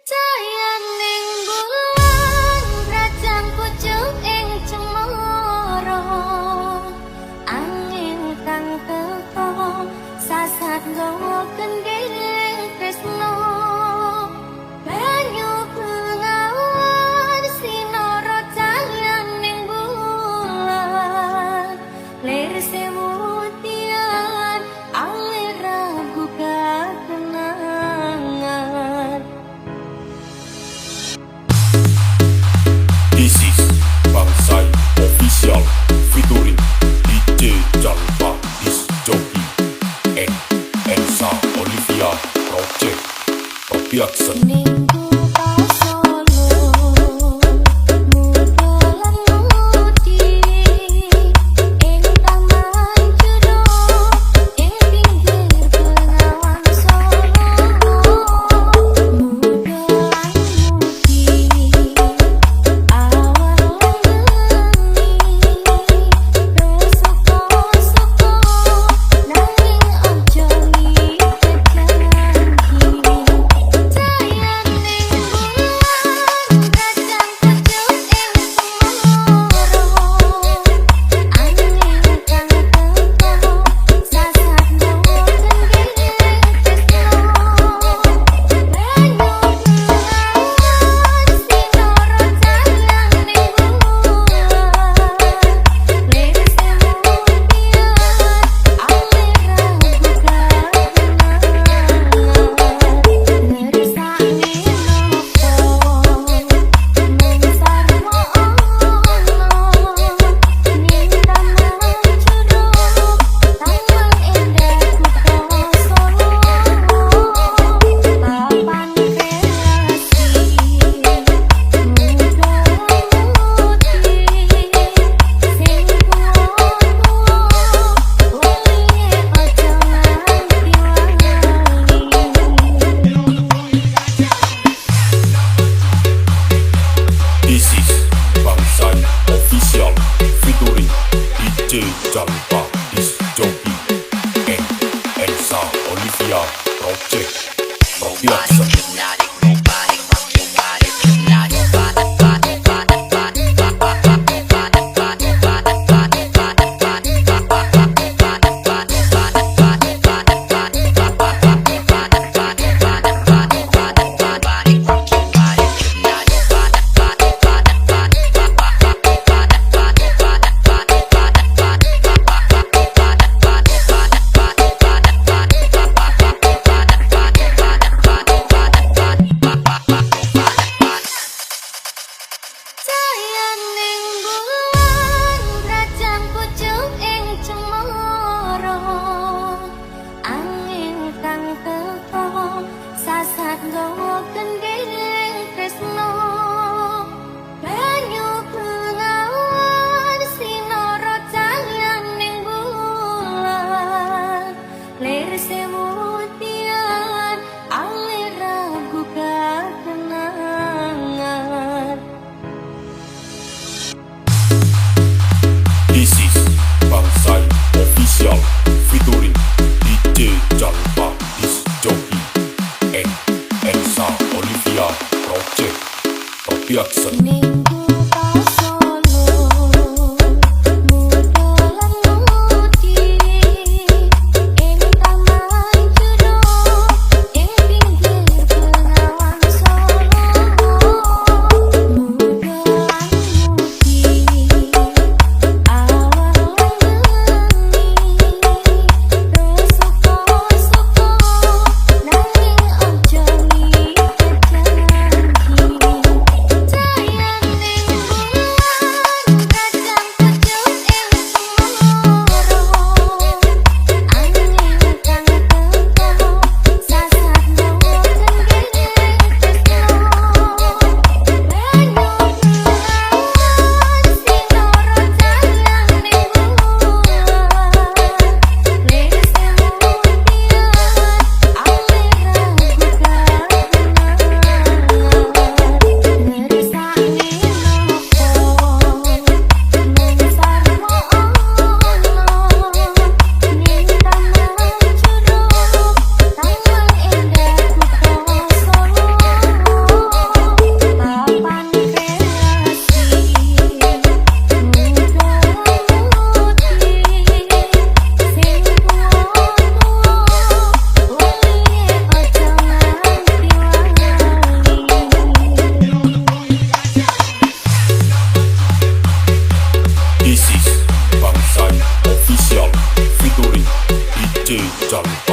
Cayaning bulan rajang pucuk ing cemara, angin kang teka sasat gawa kendhing tresno, banyu bengawan sinara cayaning bulan lir sewutian alir ragu kenangan. This is Bangsai Official featuring DJ Jalpa Disc Jockey and Elsa Olivia Project Production. Minggu pasolo mudalan mudi ing taman juruq ing pinggir bengawan Solo. Mudalan mudi awal lengi resoko-soko nanging aja ngiket janji. Cayaning bulan rajang pucuk ing cemara, angin kang teka sasat gawa kendhing tresno, banyu bengawan sinara cayaning bulan lir sewutian alir ragu kenangan. Ngersakne nopo mung sarwa ana ning taman juruq taman indah kutha Solo, papan kreasi mudalan mudi sing tuwa-tuwa welinge aja nganti This is Bangsai Official featuring DJ Jalpa Disc Jockey and Elsa Olivia Project Production. DJ Jalpa